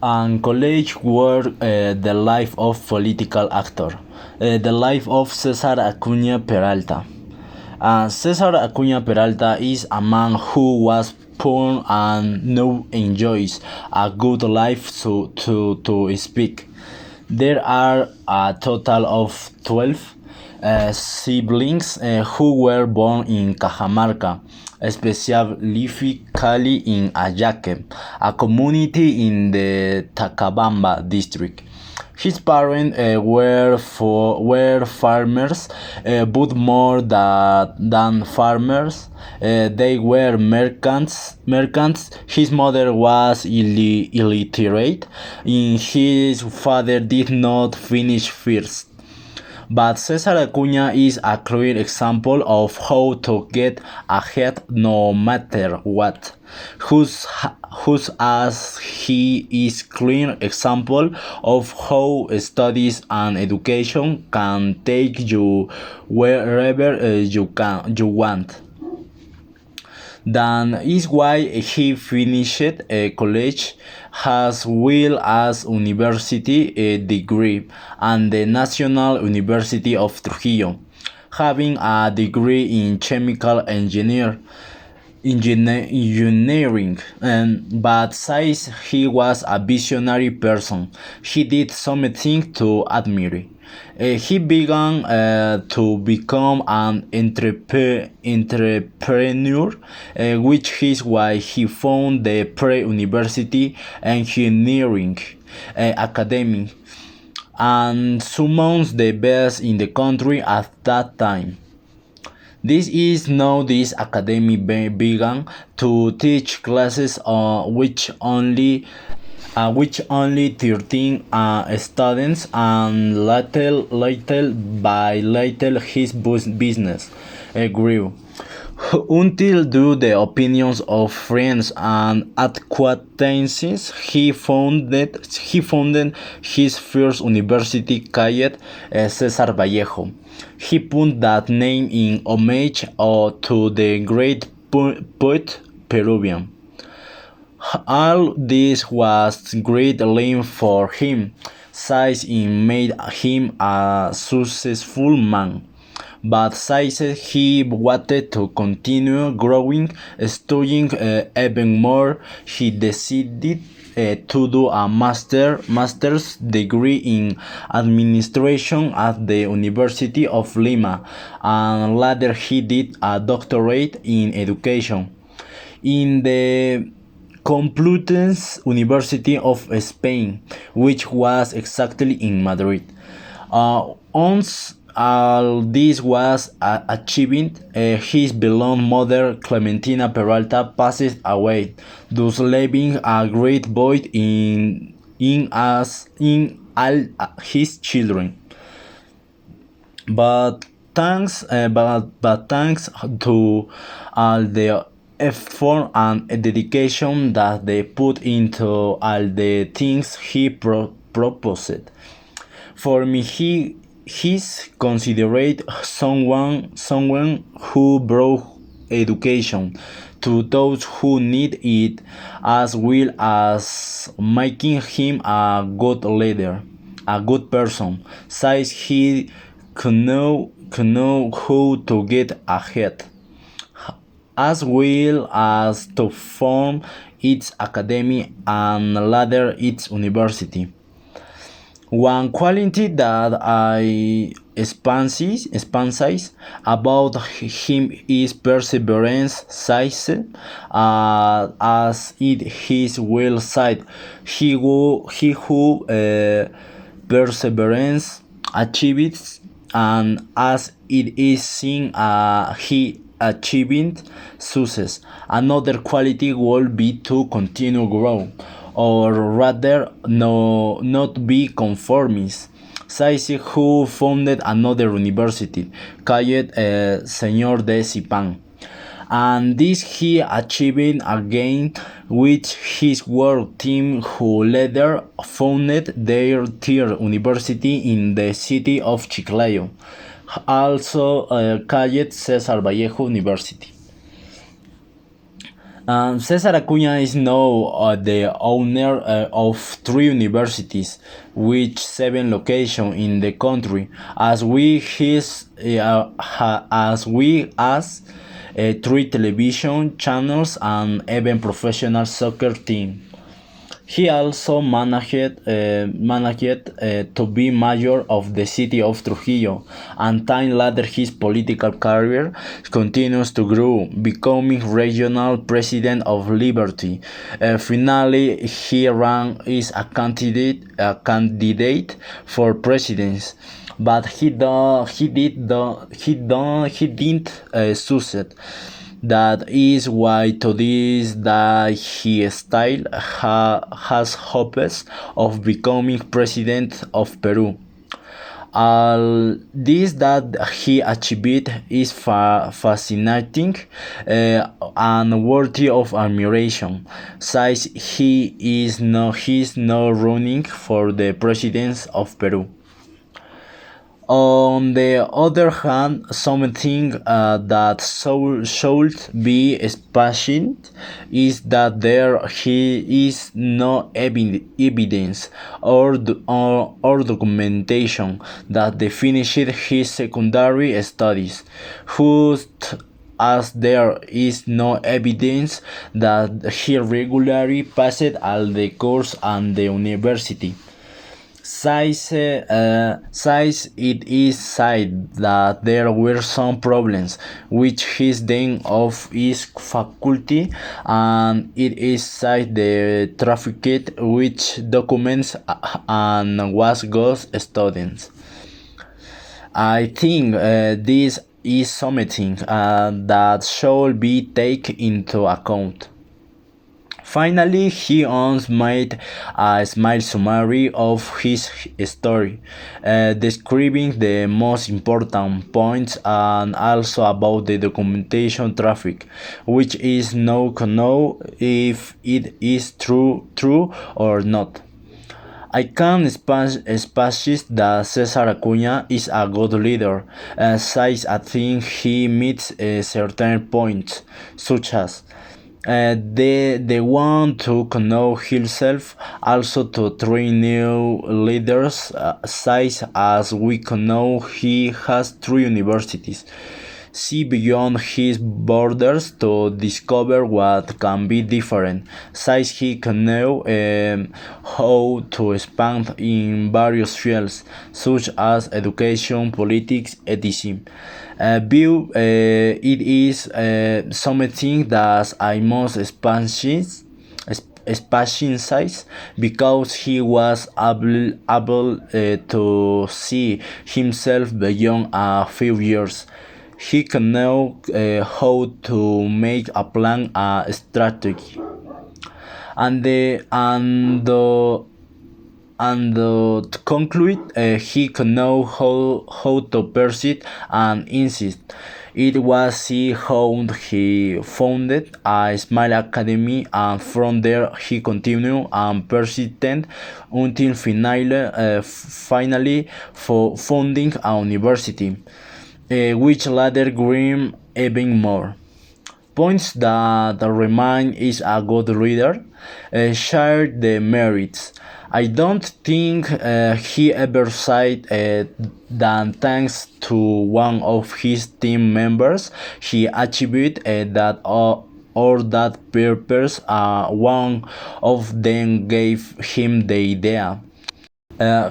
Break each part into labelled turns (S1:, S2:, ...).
S1: and college were the life of political actor, the life of Cesar Acuña Peralta. Cesar Acuña Peralta is a man who was poor and now enjoys a good life to speak. There are a total of 12 siblings who were born in Cajamarca, specifically in Ayaque, a community in the Tacabamba district. His parents were farmers, but more than farmers, they were merchants. His mother was illiterate, and his father did not finish first. But Cesar Acuña is a clear example of how to get ahead no matter what. Whose as he is clear example of how studies and education can take you wherever you want. That is why he finished college as well as university degree and the National University of Trujillo, having a degree in chemical engineering, but says he was a visionary person. He did something to admire. He began to become an entrepreneur, which is why he found the pre-university engineering academy and summons the best in the country at that time. This is now this academy began to teach classes which only 13 students, and little by little his business grew. Until due the opinions of friends and acquaintances, he founded his first university called Cesar Vallejo. He put that name in homage to the great poet Peruvian. All this was great learning for him, since it made him a successful man. But since he wanted to continue growing, studying even more, he decided to do a master's degree in administration at the University of Lima, and later he did a doctorate in education in the Complutense University of Spain, which was exactly in Madrid. Once all this was achieved, his beloved mother Clementina Peralta passed away, thus leaving a great void in all his children. But thanks to all the effort and dedication that they put into all the things he proposed. For me, he is considered someone who brought education to those who need it, as well as making him a good leader, a good person, since he could know how to get ahead, as well as to form its academy and later its university. One quality that I emphasize about him is perseverance, says, as it is well said, he who perseverance achieves, and as it is seen, he achieving success. Another quality would be to continue grow, or rather not be conformist. Says who founded another university called Señor de Zipan, and this he achieved again with his work team, who later founded their third university in the city of Chiclayo, also called Cesar Vallejo University. Cesar Acuña is now the owner of three universities, with seven locations in the country, as three television channels and even professional soccer team. He also managed to be mayor of the city of Trujillo, and time later his political career continues to grow, becoming regional president of Liberty. Finally, he ran as a candidate for president, but he didn't succeed. That is why to this day he still has hopes of becoming president of Peru. All this that he achieved is fascinating and worthy of admiration. Since he is no running for the presidency of Peru. On the other hand, something that should be specified is that there is no evidence or documentation that finished his secondary studies, just as there is no evidence that he regularly passed all the courses at the university. Since it is said that there were some problems with his dean of his faculty, and it is said the trafficked which documents and was ghost students. I think this is something that should be taken into account. Finally, he once made a small summary of his story, describing the most important points and also about the documentation traffic, which is now to know if it is true or not. I can establish that Cesar Acuña is a good leader, since I think he meets certain points, such as they want to know himself, also to train new leaders, such as we know he has three universities. See beyond his borders to discover what can be different, since he can know how to expand in various fields, such as education, politics, etc. View it is something that I must spatial size, because he was able to see himself beyond a few years. He can know how to make a plan, a strategy, and to conclude, he can know how to persist and insist. It was how he founded a small academy, and from there he continued and persisted until finally founding a university, which later grew even more. Points that remind is a good reader share the merits. I don't think he ever said that thanks to one of his team members he achieved that or that purpose one of them gave him the idea.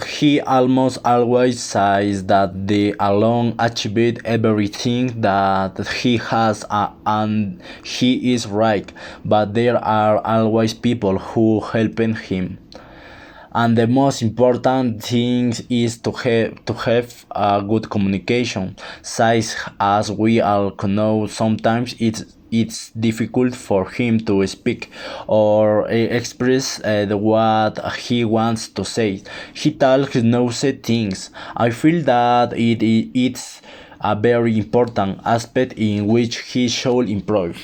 S1: He almost always says that they alone achieved everything that he has, and he is right, but there are always people who help him. And the most important thing is to have a good communication. Since, as we all know, sometimes it's difficult for him to speak or express what he wants to say. He talks knows things. I feel that it's a very important aspect in which he should improve.